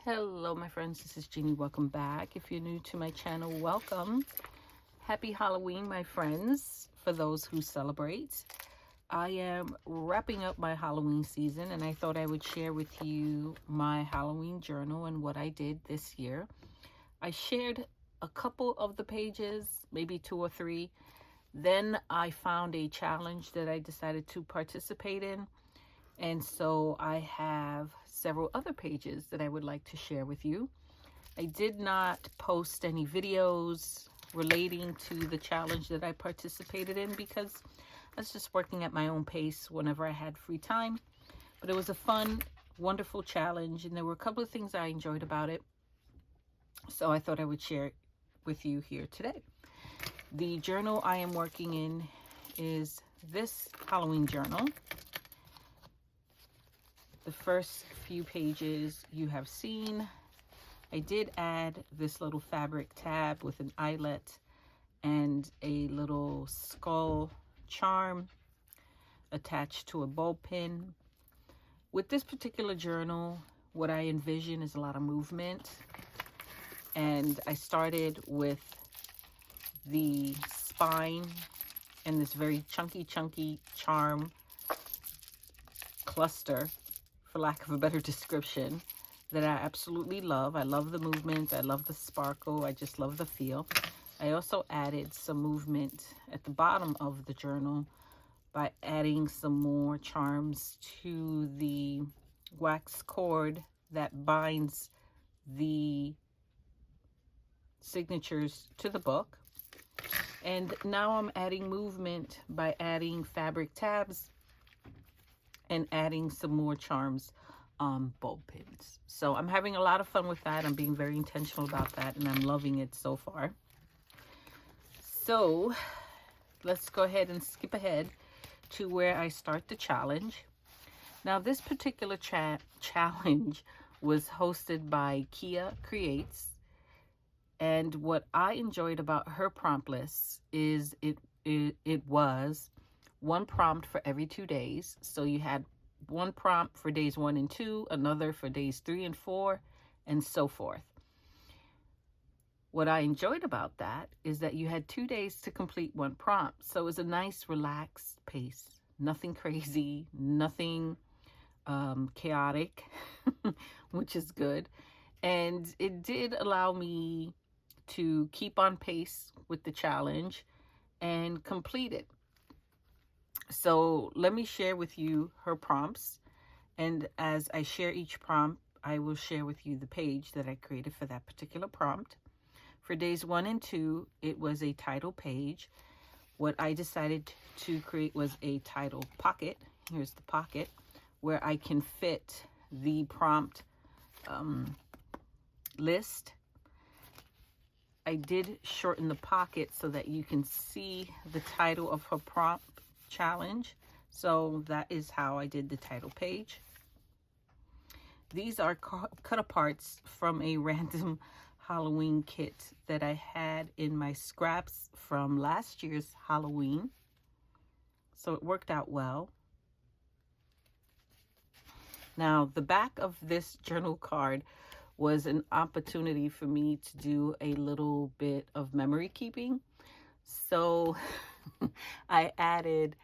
Hello my friends, this is Jeannie. Welcome back. If you're new to my channel, welcome. Happy Halloween, my friends, for those who celebrate. I am wrapping up my Halloween season and I thought I would share with you my Halloween journal and what I did this year. I shared a couple of the pages, maybe 2 or 3. Then I found a challenge that I decided to participate in. And so I have several other pages that I would like to share with you. I did not post any videos relating to the challenge that I participated in because I was just working at my own pace whenever I had free time. But it was a fun, wonderful challenge, and there were a couple of things I enjoyed about it. So I thought I would share it with you here today. The journal I am working in is this Halloween journal. The first few pages you have seen. I did add this little fabric tab with an eyelet and a little skull charm attached to a bulb pin. With this particular journal, what I envision is a lot of movement. And I started with the spine and this very chunky charm cluster, for lack of a better description, that I absolutely love. I love the movement. I love the sparkle. I just love the feel. I also added some movement at the bottom of the journal by adding some more charms to the wax cord that binds the signatures to the book. And now I'm adding movement by adding fabric tabs and adding some more charms on bulb pins. So I'm having a lot of fun with that. I'm being very intentional about that, and I'm loving it so far. So let's go ahead and skip ahead to where I start the challenge. Now, this particular challenge was hosted by Kia Creates, and what I enjoyed about her prompt list is it was one prompt for every 2 days. So you had one prompt for days 1 and 2, another for days 3 and 4, and so forth. What I enjoyed about that is that you had 2 days to complete one prompt. So it was a nice, relaxed pace. Nothing crazy, nothing chaotic, which is good. And it did allow me to keep on pace with the challenge and complete it. So let me share with you her prompts. And as I share each prompt, I will share with you the page that I created for that particular prompt. For days 1 and 2, it was a title page. What I decided to create was a title pocket. Here's the pocket where I can fit the prompt list. I did shorten the pocket so that you can see the title of her prompt challenge. So that is how I did the title page. These are cut aparts from a random Halloween kit that I had in my scraps from last year's Halloween. So it worked out well. Now, the back of this journal card was an opportunity for me to do a little bit of memory keeping. So I added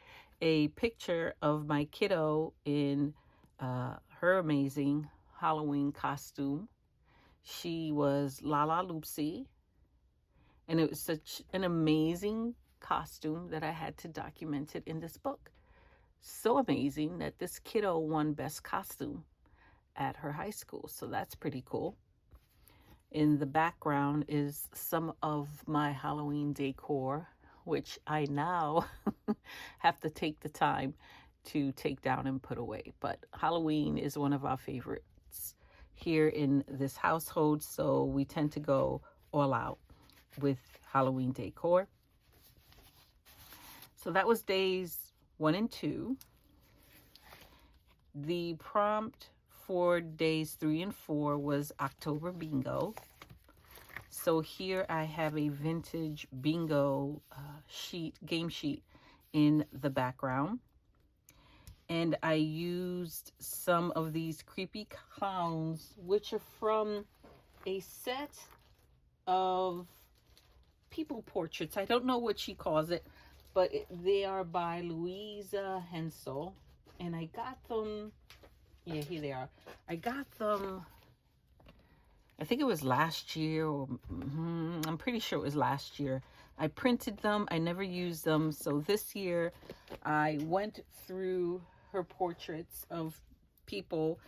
a picture of my kiddo in her amazing Halloween costume. She was Lala Loopsy, and it was such an amazing costume that I had to document it in this book. So amazing that this kiddo won Best Costume at her high school, so that's pretty cool. In the background is some of my Halloween decor, which I now have to take the time to take down and put away. But Halloween is one of our favorites here in this household, so we tend to go all out with Halloween decor. So that was days 1 and 2. The prompt for days 3 and 4 was October Bingo. So here I have a vintage bingo game sheet in the background. And I used some of these creepy clowns, which are from a set of people portraits. I don't know what she calls it, but they are by Louisa Hensel. And I got them, yeah, here they are. I got them, I think it was last year, or I'm pretty sure it was last year. I printed them. I never used them. So this year I went through her portraits of people,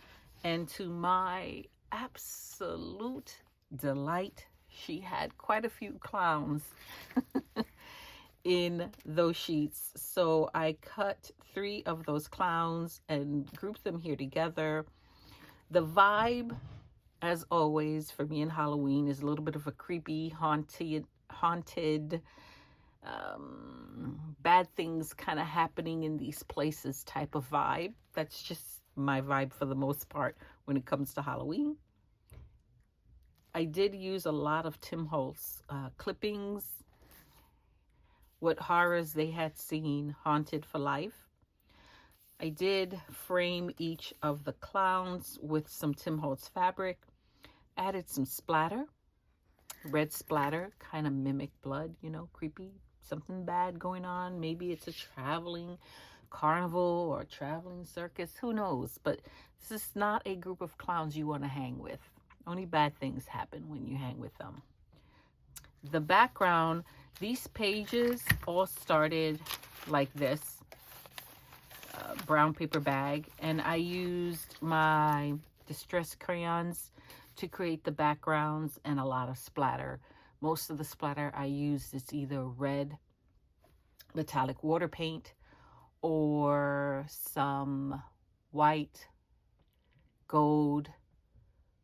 and to my absolute delight, she had quite a few clowns in those sheets. So I cut 3 of those clowns and grouped them here together. The vibe, as always, for me in Halloween is a little bit of a creepy, haunted, bad things kind of happening in these places type of vibe. That's just my vibe for the most part when it comes to Halloween. I did use a lot of Tim Holtz clippings, what horrors they had seen, haunted for life. I did frame each of the clowns with some Tim Holtz fabric, added some splatter, red splatter, kind of mimic blood, you know, creepy, something bad going on. Maybe it's a traveling carnival or traveling circus, who knows? But this is not a group of clowns you want to hang with. Only bad things happen when you hang with them. The background, these pages all started like this, brown paper bag, and I used my distress crayons to create the backgrounds and a lot of splatter. Most of the splatter I used is either red metallic water paint or some white, gold,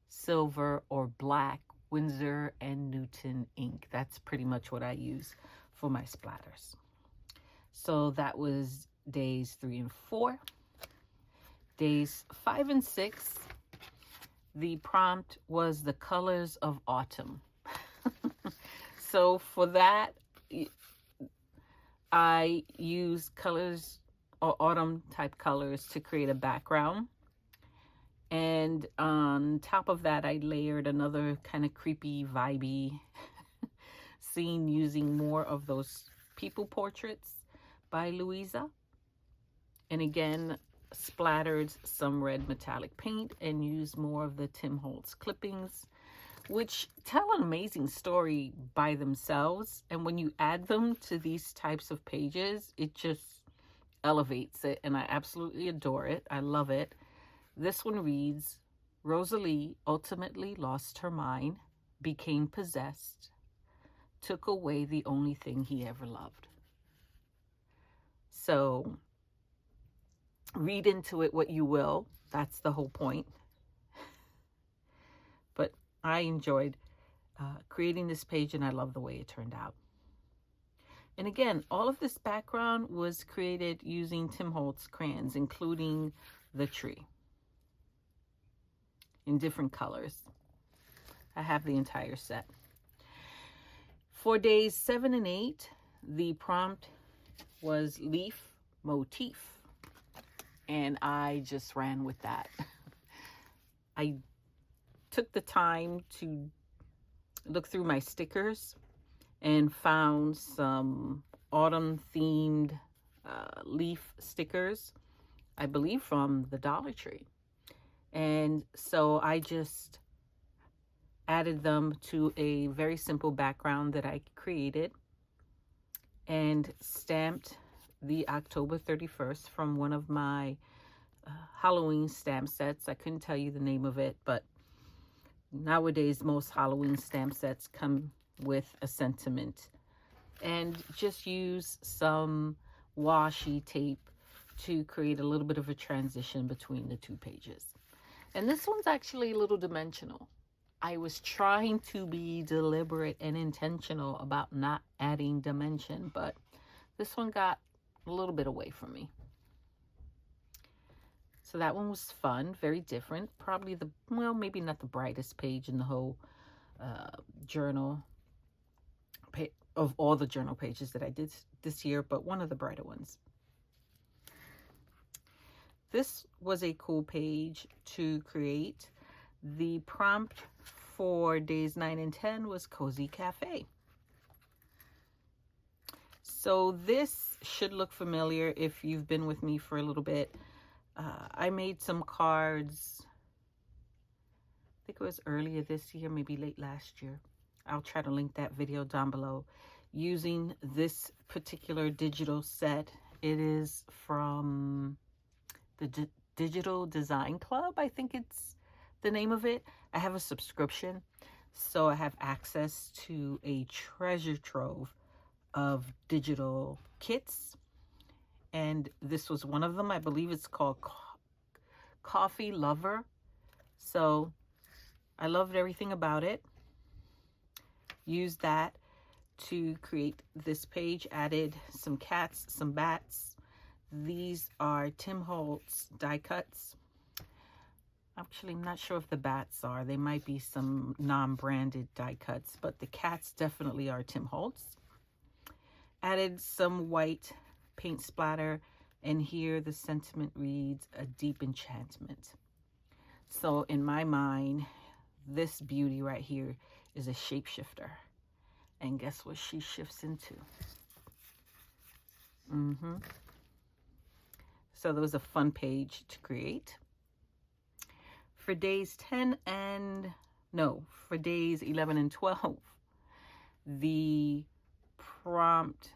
silver, or black Winsor & Newton ink. That's pretty much what I use for my splatters. So that was days 3 and 4. Days 5 and 6, the prompt was the colors of autumn. So for that, I use colors or autumn type colors to create a background. And on top of that, I layered another kind of creepy, vibey scene using more of those people portraits by Louisa. And again, splattered some red metallic paint and used more of the Tim Holtz clippings, which tell an amazing story by themselves. And when you add them to these types of pages, it just elevates it. And I absolutely adore it. I love it. This one reads, Rosalie ultimately lost her mind, became possessed, took away the only thing he ever loved. So read into it what you will. That's the whole point. But I enjoyed creating this page, and I love the way it turned out. And again, all of this background was created using Tim Holtz crayons, including the tree, in different colors. I have the entire set. For days 7 and 8, the prompt was leaf motif, and I just ran with that. I took the time to look through my stickers and found some autumn themed leaf stickers, I believe from the Dollar Tree. And so I just added them to a very simple background that I created and stamped the October 31st from one of my Halloween stamp sets. I couldn't tell you the name of it, but nowadays most Halloween stamp sets come with a sentiment. And just use some washi tape to create a little bit of a transition between the 2 pages. And this one's actually a little dimensional. I was trying to be deliberate and intentional about not adding dimension, but this one got a little bit away from me. So that one was fun, very different. Probably maybe not the brightest page in the whole journal, of all the journal pages that I did this year, but one of the brighter ones. this was a cool page to create. The prompt for days 9 and 10 was Cozy Cafe. So this should look familiar if you've been with me for a little bit. I made some cards, I think it was earlier this year, maybe late last year. I'll try to link that video down below, using this particular digital set. It is from the Digital Design Club, I think it's the name of it. I have a subscription, so I have access to a treasure trove of digital kits, and this was one of them. I believe it's called Coffee Lover. So I loved everything about it. Used that to create this page, added some cats, some bats. These are Tim Holtz die cuts. Actually, I'm not sure if the bats are. They might be some non-branded die cuts, but the cats definitely are Tim Holtz. Added some white paint splatter, and here the sentiment reads, "A deep enchantment." So in my mind, this beauty right here is a shapeshifter. And guess what she shifts into? So that was a fun page to create. For days 11 and 12, the prompt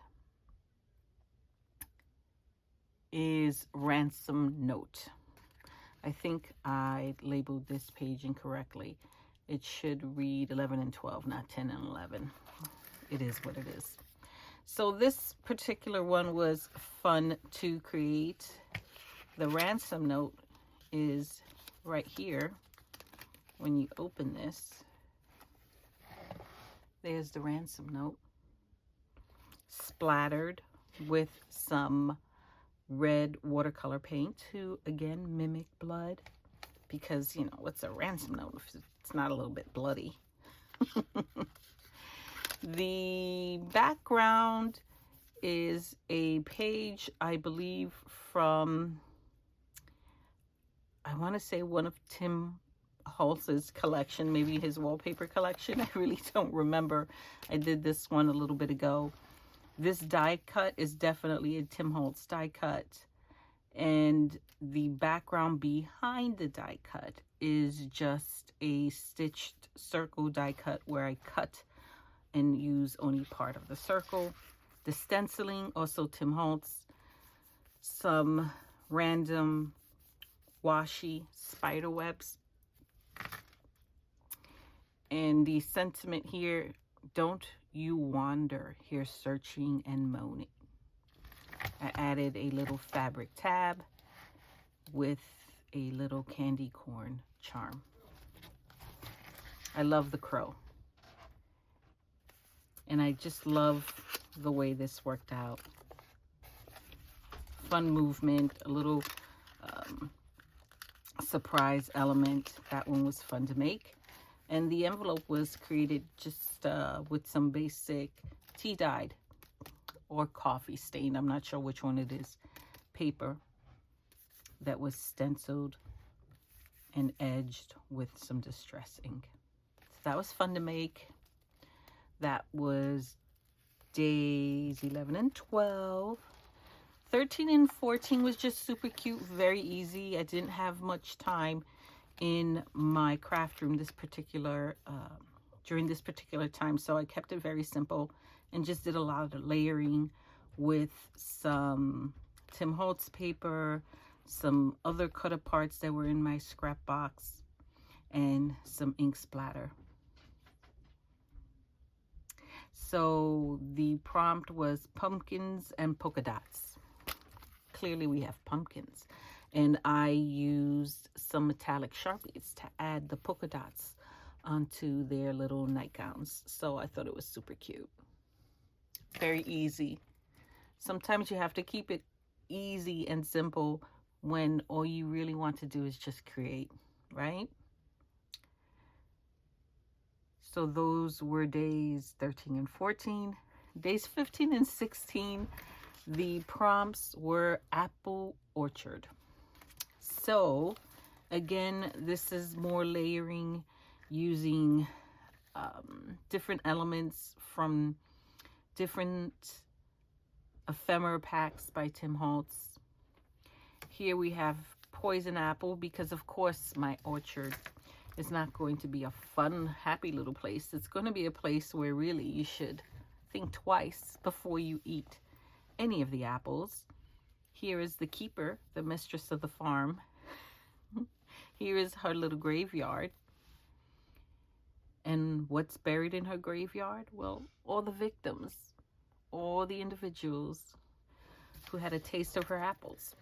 is ransom note. I think I labeled this page incorrectly. It should read 11 and 12, not 10 and 11. It is what it is. So this particular one was fun to create. The ransom note is right here. When you open this, there's the ransom note, splattered with some red watercolor paint to, again, mimic blood, because, you know, what's a ransom note if it's not a little bit bloody? The background is a page, I believe, from, I want to say, one of Tim Holtz's collection, maybe his wallpaper collection. I really don't remember. I did this one a little bit ago. This die cut is definitely a Tim Holtz die cut, and the background behind the die cut is just a stitched circle die cut where I cut and use only part of the circle. The stenciling, also Tim Holtz. Some random washi spider webs. And the sentiment here, "Don't you wander here searching and moaning." I added a little fabric tab with a little candy corn charm. I love the crow. And I just love the way this worked out. Fun movement, a little surprise element. That one was fun to make. And the envelope was created just with some basic tea-dyed or coffee stained, I'm not sure which one it is, paper that was stenciled and edged with some distress ink. So that was fun to make. That was days 11 and 12. 13 and 14 was just super cute, very easy. I didn't have much time in my craft room during this particular time, so I kept it very simple and just did a lot of layering with some Tim Holtz paper, some other cut aparts that were in my scrap box, and some ink splatter. So the prompt was pumpkins and polka dots. Clearly we have pumpkins. And I used some metallic Sharpies to add the polka dots onto their little nightgowns. So I thought it was super cute. Very easy. Sometimes you have to keep it easy and simple when all you really want to do is just create, right? So those were days 13 and 14. Days 15 and 16, the prompts were apple orchard. So again, this is more layering using different elements from different ephemera packs by Tim Holtz. Here we have poison apple, because of course my orchard is not going to be a fun, happy little place. It's going to be a place where really you should think twice before you eat any of the apples. Here is the keeper, the mistress of the farm. Here is her little graveyard. And what's buried in her graveyard? Well, all the victims, all the individuals who had a taste of her apples.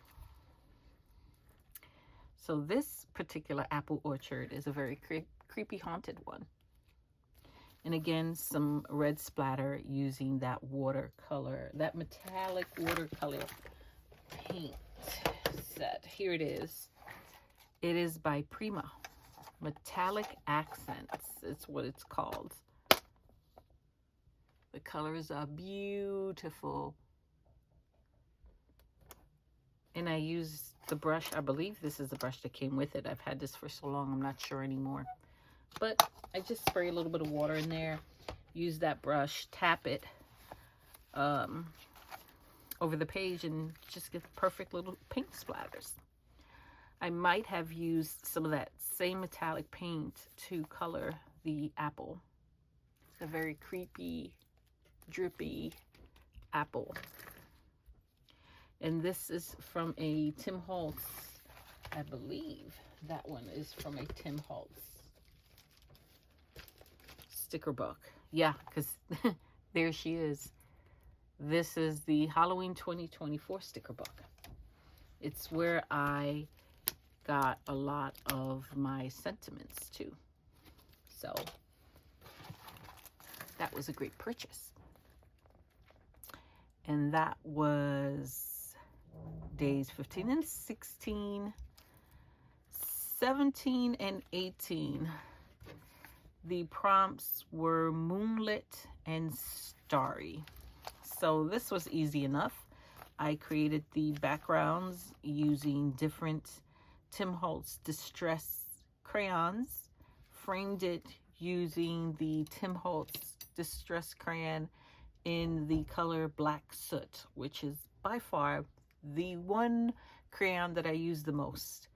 So this particular apple orchard is a very creepy, haunted one. And again, some red splatter using that watercolor, that metallic watercolor paint set. Here it is. It is by Prima. Metallic Accents, it's what it's called. The colors are beautiful. And I use the brush, I believe this is the brush that came with it. I've had this for so long, I'm not sure anymore. But I just spray a little bit of water in there, use that brush, tap it over the page, and just get perfect little paint splatters. I might have used some of that same metallic paint to color the apple. It's a very creepy, drippy apple. And this is from a Tim Holtz, I believe that one is from a Tim Holtz sticker book. Yeah, because there she is. This is the Halloween 2024 sticker book. It's where I got a lot of my sentiments too. So that was a great purchase. And that was days 15 and 16, 17 and 18. The prompts were moonlit and starry. So this was easy enough. I created the backgrounds using different Tim Holtz Distress crayons, framed it using the Tim Holtz Distress crayon in the color Black Soot, which is by far the one crayon that I use the most.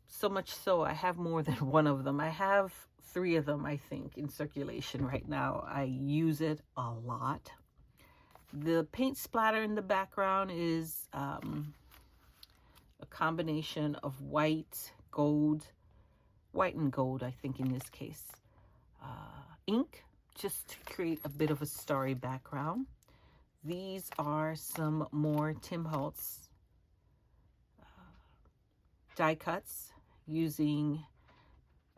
So much so I have more than one of them. I have 3 of them, I think, in circulation right now. I use it a lot. The paint splatter in the background is a combination of white, gold, white and gold, I think in this case, ink, just to create a bit of a starry background. These are some more Tim Holtz die cuts using,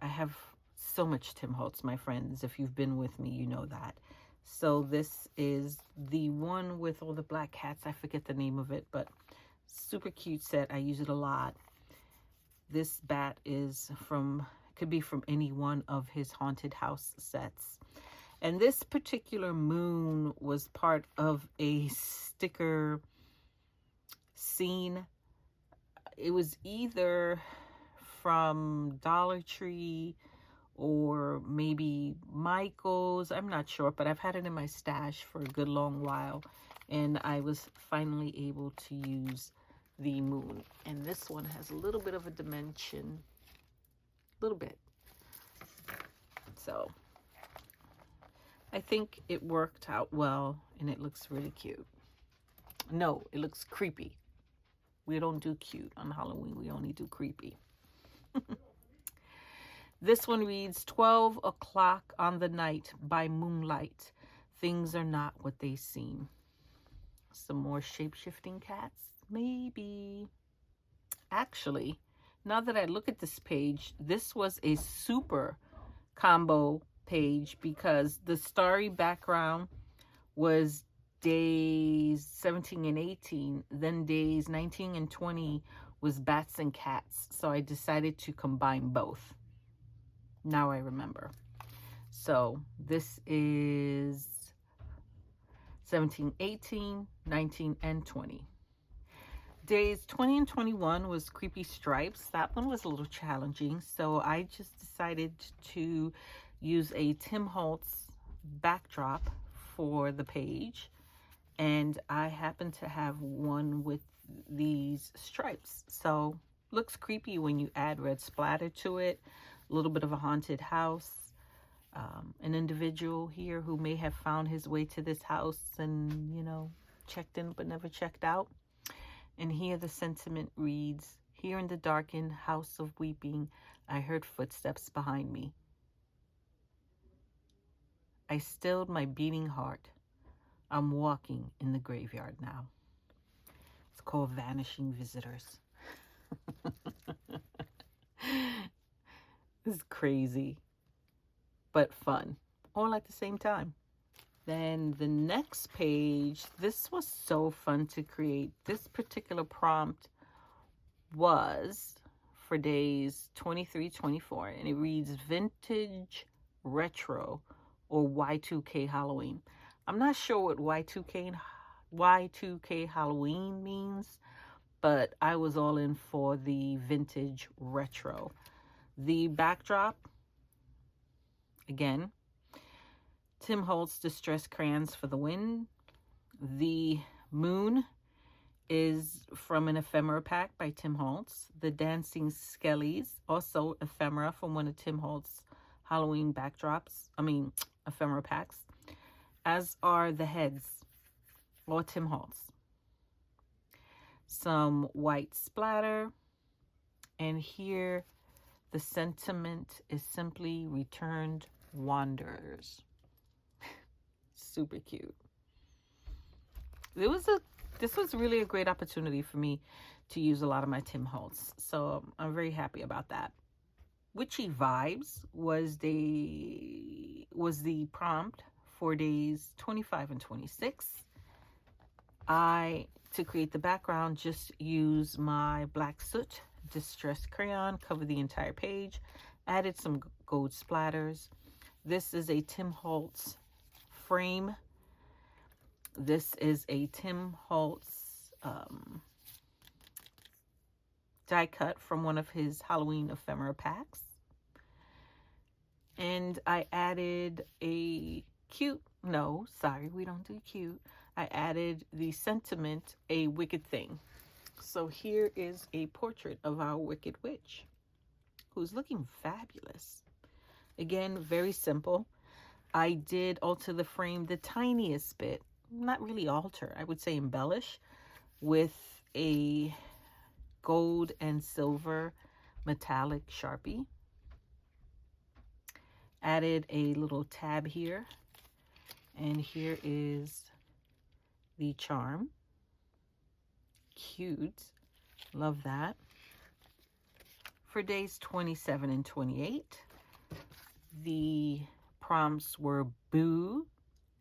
I have so much Tim Holtz, my friends. If you've been with me, you know that. So this is the one with all the black cats. I forget the name of it, but super cute set. I use it a lot. This bat is from, could be from any one of his haunted house sets. And this particular moon was part of a sticker scene. It was either from Dollar Tree or maybe Michael's. I'm not sure, but I've had it in my stash for a good long while. And I was finally able to use the moon. And this one has a little bit of a dimension. A little bit. So I think it worked out well, and it looks really cute. No, it looks creepy. We don't do cute on Halloween. We only do creepy. This one reads, 12 o'clock on the night by moonlight. Things are not what they seem. Some more shape-shifting cats? Maybe. Actually, now that I look at this page, this was a super combo page because the starry background was days 17 and 18. Then days 19 and 20 was bats and cats. So I decided to combine both. Now I remember. So this is 17, 18, 19, and 20. Days 20 and 21 was Creepy Stripes. That one was a little challenging, so I just decided to use a Tim Holtz backdrop for the page, and I happen to have one with these stripes. So looks creepy when you add red splatter to it. A little bit of a haunted house. An individual here who may have found his way to this house and, you know, checked in but never checked out. And here the sentiment reads, "Here in the darkened house of weeping, I heard footsteps behind me. I stilled my beating heart. I'm walking in the graveyard now." It's called Vanishing Visitors. It's crazy, but fun, all at the same time. Then the next page, this was so fun to create. This particular prompt was for days 23, 24, and it reads Vintage Retro or Y2K Halloween. I'm not sure what Y2K Halloween means, but I was all in for the vintage retro. The backdrop, again, Tim Holtz Distress Crayons for the Win. The moon is from an ephemera pack by Tim Holtz. The Dancing Skellies, also ephemera from one of Tim Holtz Halloween ephemera packs. As are the heads, or Tim Holtz. Some white splatter. And here the sentiment is simply returned wanderers. Super cute. This was really a great opportunity for me to use a lot of my Tim Holtz. So I'm very happy about that. Witchy Vibes was the prompt for days 25 and 26. To create the background, just use my Black Soot Distress Crayon, cover the entire page, added some gold splatters. This is a Tim Holtz frame. This is a Tim Holtz die cut from one of his Halloween ephemera packs. And I added we don't do cute. I added the sentiment, a wicked thing. So here is a portrait of our wicked witch, who's looking fabulous. Again, very simple. I did alter the frame the tiniest bit. Not really alter, I would say embellish, with a gold and silver metallic Sharpie. Added a little tab here. And here is the charm. Cute. Love that. For days 27 and 28, the prompts were Boo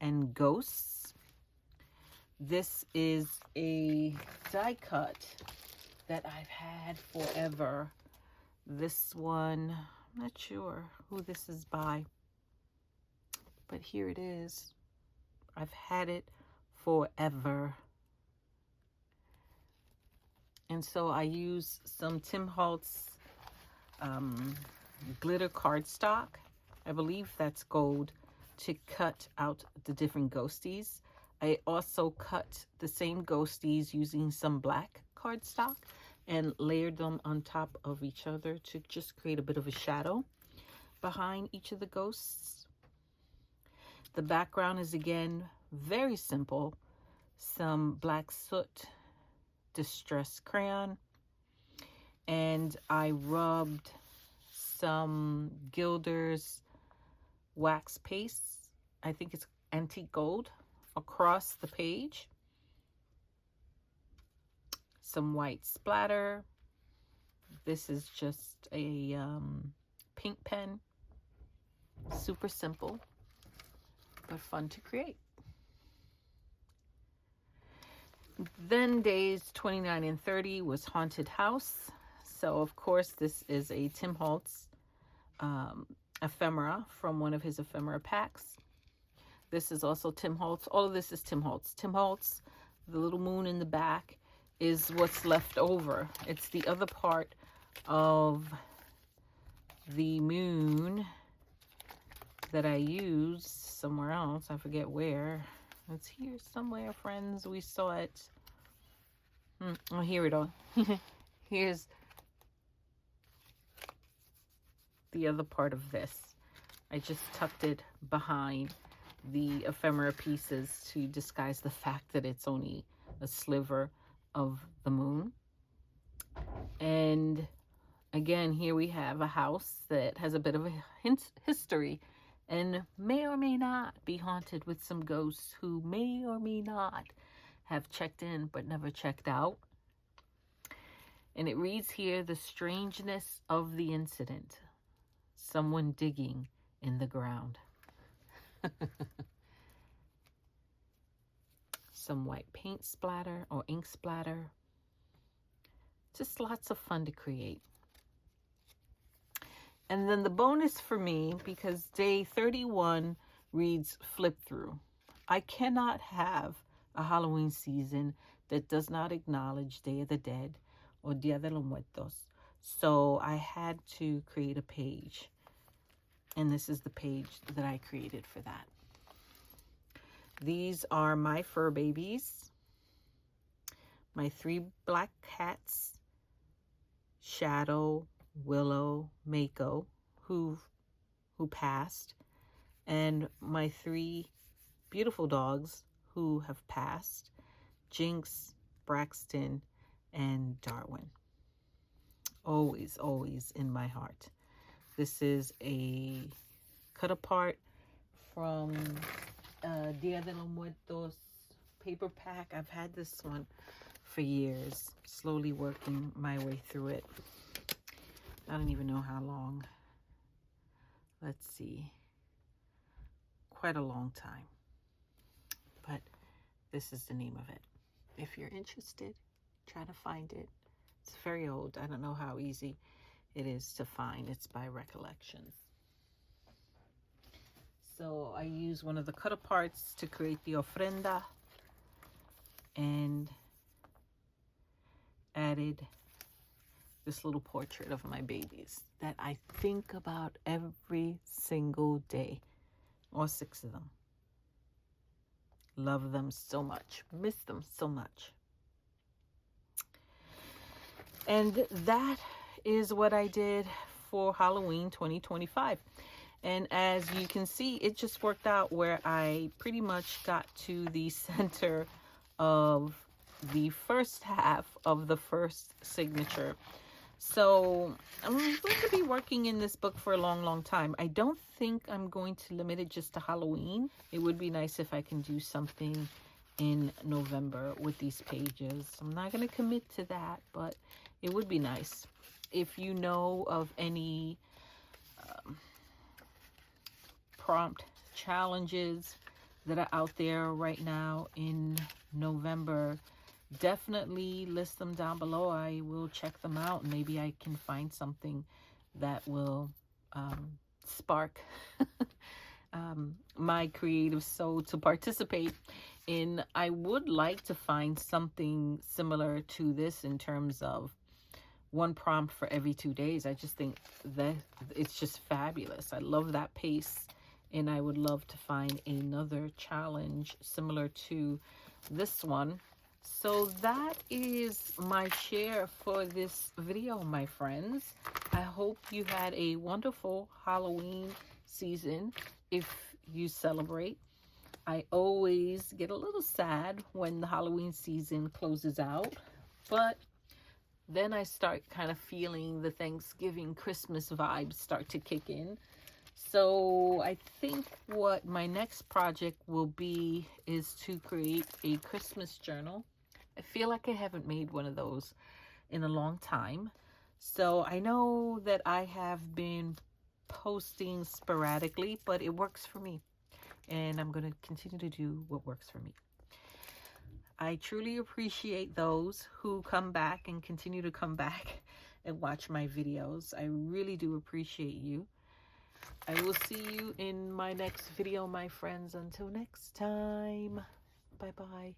and Ghosts. This is a die cut that I've had forever. This one, I'm not sure who this is by, but here it is. I've had it forever. And so I use some Tim Holtz glitter cardstock. I believe that's gold, to cut out the different ghosties. I also cut the same ghosties using some black cardstock and layered them on top of each other to just create a bit of a shadow behind each of the ghosts. The background is again very simple. Some Black Soot Distress Crayon, and I rubbed some Gilder's wax paste, I think it's antique gold, across the page. Some white splatter. This is just a pink pen. Super simple, but fun to create. Then days 29 and 30 was Haunted House. So of course this is a Tim Holtz ephemera from one of his ephemera packs. This is also Tim Holtz. All of this is Tim Holtz. Tim Holtz, the little moon in the back is what's left over. It's the other part of the moon that I used somewhere else. I forget where. It's here somewhere, friends. We saw it. Oh, here it is. Here's the other part of this. I just tucked it behind the ephemera pieces to disguise the fact that it's only a sliver of the moon. And again, here we have a house that has a bit of a history and may or may not be haunted with some ghosts who may or may not have checked in but never checked out. And it reads here, the strangeness of the incident. Someone digging in the ground. Some white paint splatter or ink splatter. Just lots of fun to create. And then the bonus for me, because day 31 reads flip through. I cannot have a Halloween season that does not acknowledge Day of the Dead or Dia de los Muertos. So I had to create a page. And this is the page that I created for that. These are my fur babies. My 3 black cats. Shadow, Willow, Mako, who passed. And my 3 beautiful dogs who have passed. Jinx, Braxton, and Darwin. Always, always in my heart. This is a cut apart from Dia de los Muertos paper pack. I've had this one for years, slowly working my way through it. I don't even know how long. Let's see. Quite a long time. But this is the name of it. If you're interested, try to find it. It's very old. I don't know how easy it is to find. It's by Recollections. So I use one of the cut aparts to create the ofrenda and added this little portrait of my babies that I think about every single day, all 6 of them. Love them so much, miss them so much. And that is what I did for Halloween 2025. And as you can see, it just worked out where I pretty much got to the center of the first half of the first signature. So I'm going to be working in this book for a long, long time. I don't think I'm going to limit it just to Halloween. It would be nice if I can do something in November with these pages. I'm not going to commit to that, but it would be nice. If you know of any prompt challenges that are out there right now in November, definitely list them down below. I will check them out and maybe I can find something that will spark my creative soul to participate in. I would like to find something similar to this in terms of one prompt for every 2 days. I just think that it's just fabulous. I love that pace, and I would love to find another challenge similar to this one. So that is my share for this video, my friends. I hope you had a wonderful Halloween season if you celebrate. I always get a little sad when the Halloween season closes out, but then I start kind of feeling the Thanksgiving, Christmas vibes start to kick in. So I think what my next project will be is to create a Christmas journal. I feel like I haven't made one of those in a long time. So I know that I have been posting sporadically, but it works for me. And I'm going to continue to do what works for me. I truly appreciate those who come back and continue to come back and watch my videos. I really do appreciate you. I will see you in my next video, my friends. Until next time, bye-bye.